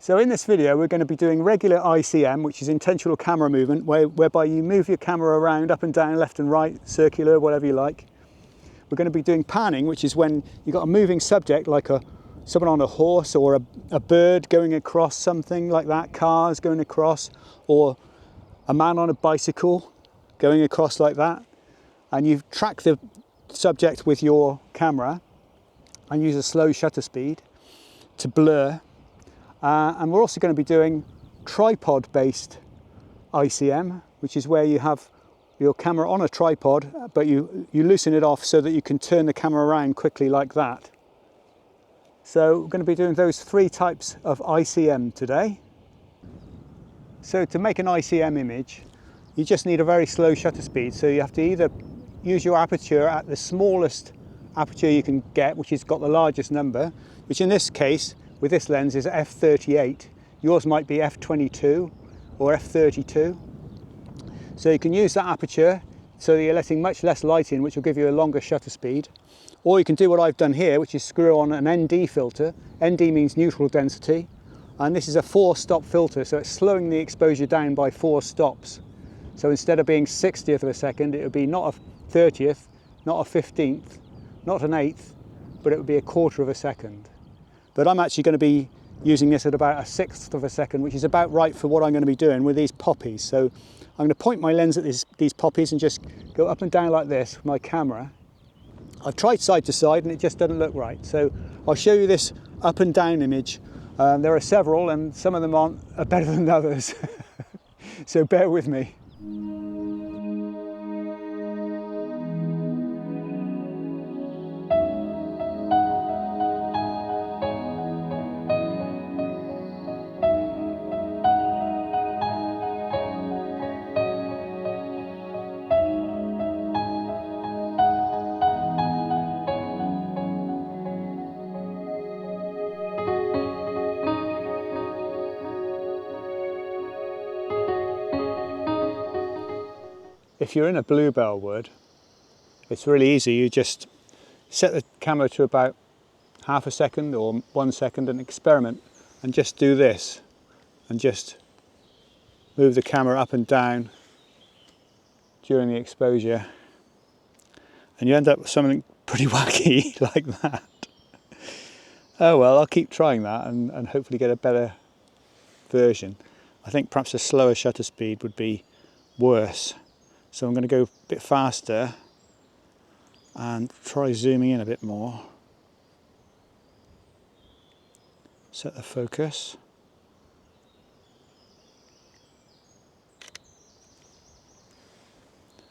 So in this video we're going to be doing regular ICM, which is intentional camera movement, whereby you move your camera around up and down, left and right, circular, whatever you like. We're going to be doing panning, which is when you've got a moving subject like someone on a horse or a bird going across, something like that, cars going across, or a man on a bicycle going across like that. And you track the subject with your camera and use a slow shutter speed to blur. And we're also going to be doing tripod-based ICM, which is where you have your camera on a tripod, but you loosen it off so that you can turn the camera around quickly like that. So we're going to be doing those three types of ICM today. So to make an ICM image, you just need a very slow shutter speed. So you have to either use your aperture at the smallest aperture you can get, which has got the largest number, which in this case, with this lens, is f/38. Yours might be f/22 or f/32. So you can use that aperture so that you're letting much less light in, which will give you a longer shutter speed. Or you can do what I've done here, which is screw on an ND filter. ND means neutral density. And this is a 4-stop filter, so it's slowing the exposure down by 4 stops. So instead of being 60th of a second, it would be not a 30th, not a 15th, not an 8th, but it would be a 1/4 of a second. But I'm actually going to be using this at about a 1/6 of a second, which is about right for what I'm going to be doing with these poppies. So I'm going to point my lens at these poppies and just go up and down like this with my camera. I've tried side to side and it just doesn't look right. So I'll show you this up and down image. There are several and some of them are better than others. So bear with me. If you're in a bluebell wood, it's really easy. You just set the camera to about half a second or 1 second and experiment and just do this and just move the camera up and down during the exposure and you end up with something pretty wacky like that. Oh well, I'll keep trying that and hopefully get a better version. I think perhaps a slower shutter speed would be worse. So I'm going to go a bit faster and try zooming in a bit more. Set the focus.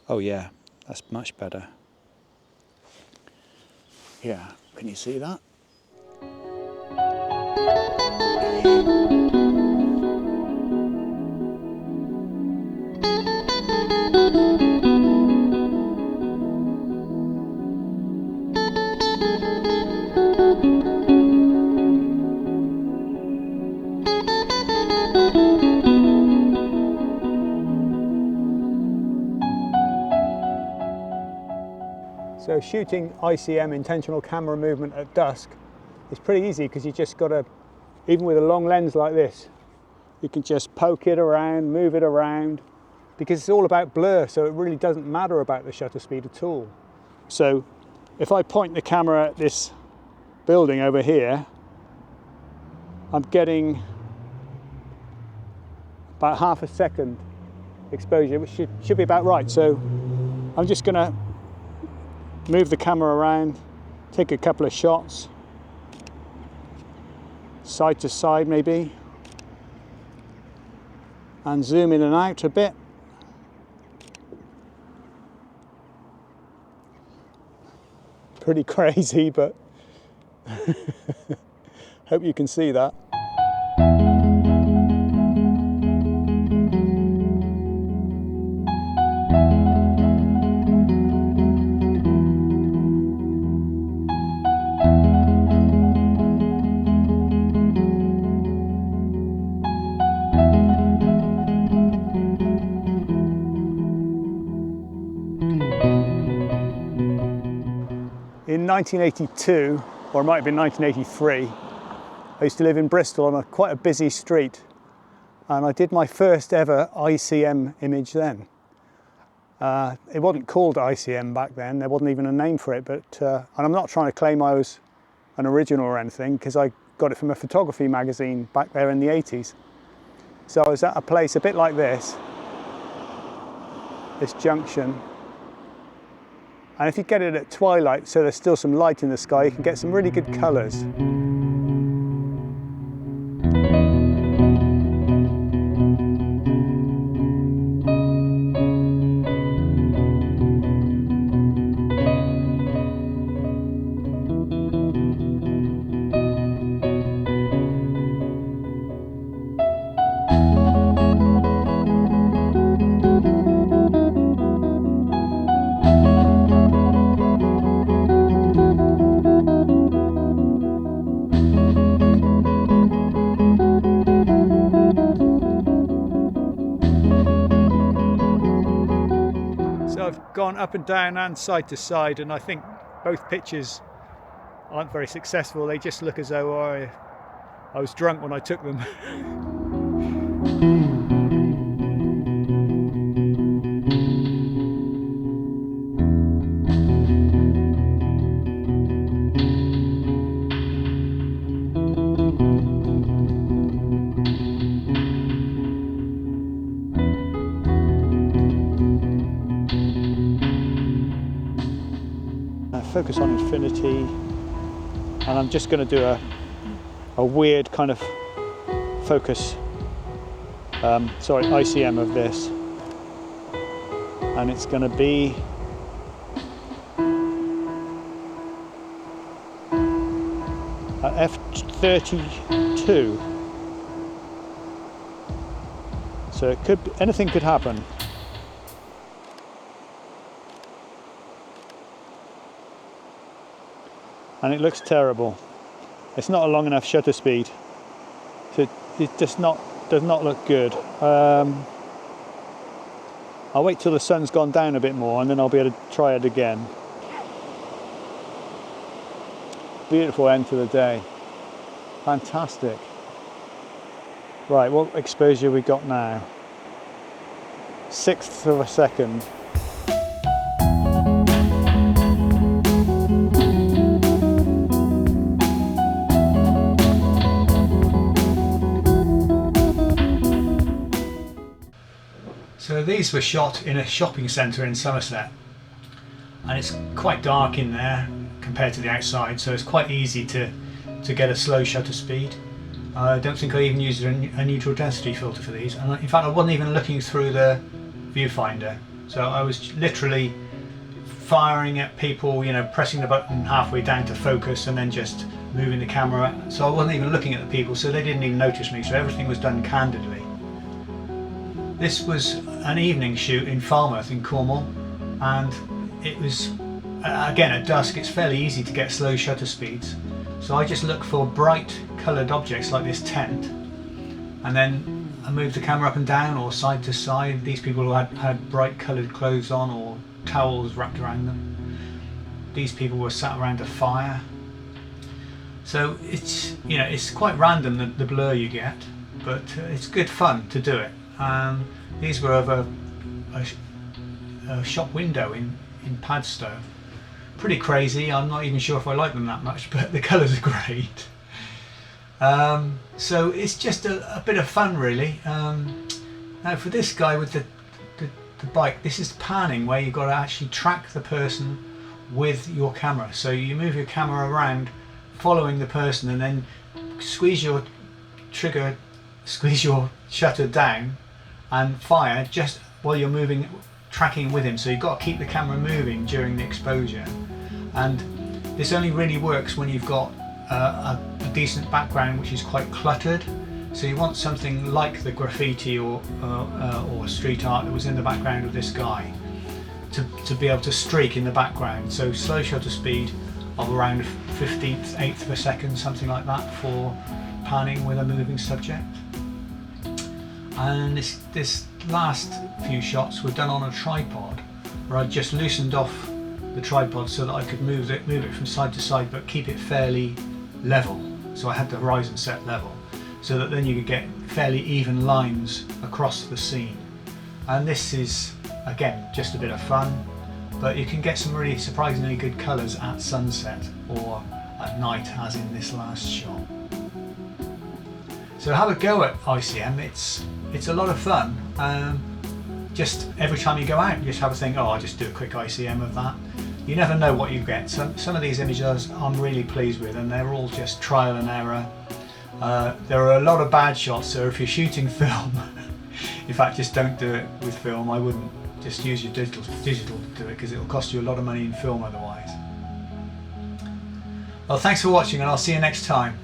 Oh yeah, that's much better. Yeah, can you see that? So shooting ICM, intentional camera movement, at dusk is pretty easy because you just got to, even with a long lens like this, you can just poke it around, move it around, because it's all about blur, so it really doesn't matter about the shutter speed at all. So if I point the camera at this building over here, I'm getting about half a second exposure, which should be about right. So I'm just going to move the camera around, take a couple of shots, side to side maybe, and zoom in and out a bit. Pretty crazy, but hope you can see that. In 1982, or it might have been 1983, I used to live in Bristol on quite a busy street, and I did my first ever ICM image then. It wasn't called ICM back then, there wasn't even a name for it, but and I'm not trying to claim I was an original or anything, because I got it from a photography magazine back there in the 80s. So I was at a place a bit like this junction, and if you get it at twilight, so there's still some light in the sky, you can get some really good colours. So I've gone up and down and side to side, and I think both pictures aren't very successful. They just look as though I was drunk when I took them. Focus on infinity, and I'm just going to do a weird kind of focus, ICM of this, and it's going to be at f32, so it could, anything could happen. And it looks terrible. It's not a long enough shutter speed, so it just does not look good. I'll wait till the sun's gone down a bit more, and then I'll be able to try it again. Beautiful end to the day. Fantastic. Right, what exposure we got now? 1/6 of a second. So these were shot in a shopping centre in Somerset, and it's quite dark in there compared to the outside, so it's quite easy to get a slow shutter speed. I don't think I even used a neutral density filter for these, and in fact I wasn't even looking through the viewfinder, so I was literally firing at people, you know, pressing the button halfway down to focus and then just moving the camera, so I wasn't even looking at the people, so they didn't even notice me, so everything was done candidly. This was an evening shoot in Falmouth in Cornwall, and it was, again at dusk, it's fairly easy to get slow shutter speeds. So I just look for bright coloured objects like this tent, and then I move the camera up and down or side to side. These people who had bright coloured clothes on or towels wrapped around them. These people were sat around a fire. So it's, you know, it's quite random the blur you get, but it's good fun to do it. These were of a shop window in Padstow. Pretty crazy. I'm not even sure if I like them that much, but the colours are great. So it's just a bit of fun, really. Now for this guy with the bike, this is panning, where you've got to actually track the person with your camera. So you move your camera around following the person, and then squeeze your trigger, squeeze your shutter down and fire just while you're moving, tracking with him. So you've got to keep the camera moving during the exposure, and this only really works when you've got a decent background which is quite cluttered. So you want something like the graffiti or street art that was in the background of this guy to be able to streak in the background. So slow shutter speed of around 1/15, 1/8 of a second, something like that, for panning with a moving subject. And this last few shots were done on a tripod, where I just loosened off the tripod so that I could move it from side to side, but keep it fairly level. so I had the horizon set level, so that then you could get fairly even lines across the scene. And this is, again, just a bit of fun, but you can get some really surprisingly good colours at sunset or at night, as in this last shot. So have a go at ICM, it's a lot of fun. Just every time you go out, you just have a think, oh, I'll just do a quick ICM of that. You never know what you get. Some of these images I'm really pleased with, and they're all just trial and error. There are a lot of bad shots, so if you're shooting film, in fact, just don't do it with film. I wouldn't. Just use your digital to do it, because it'll cost you a lot of money in film otherwise. Well, thanks for watching, and I'll see you next time.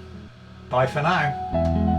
Bye for now.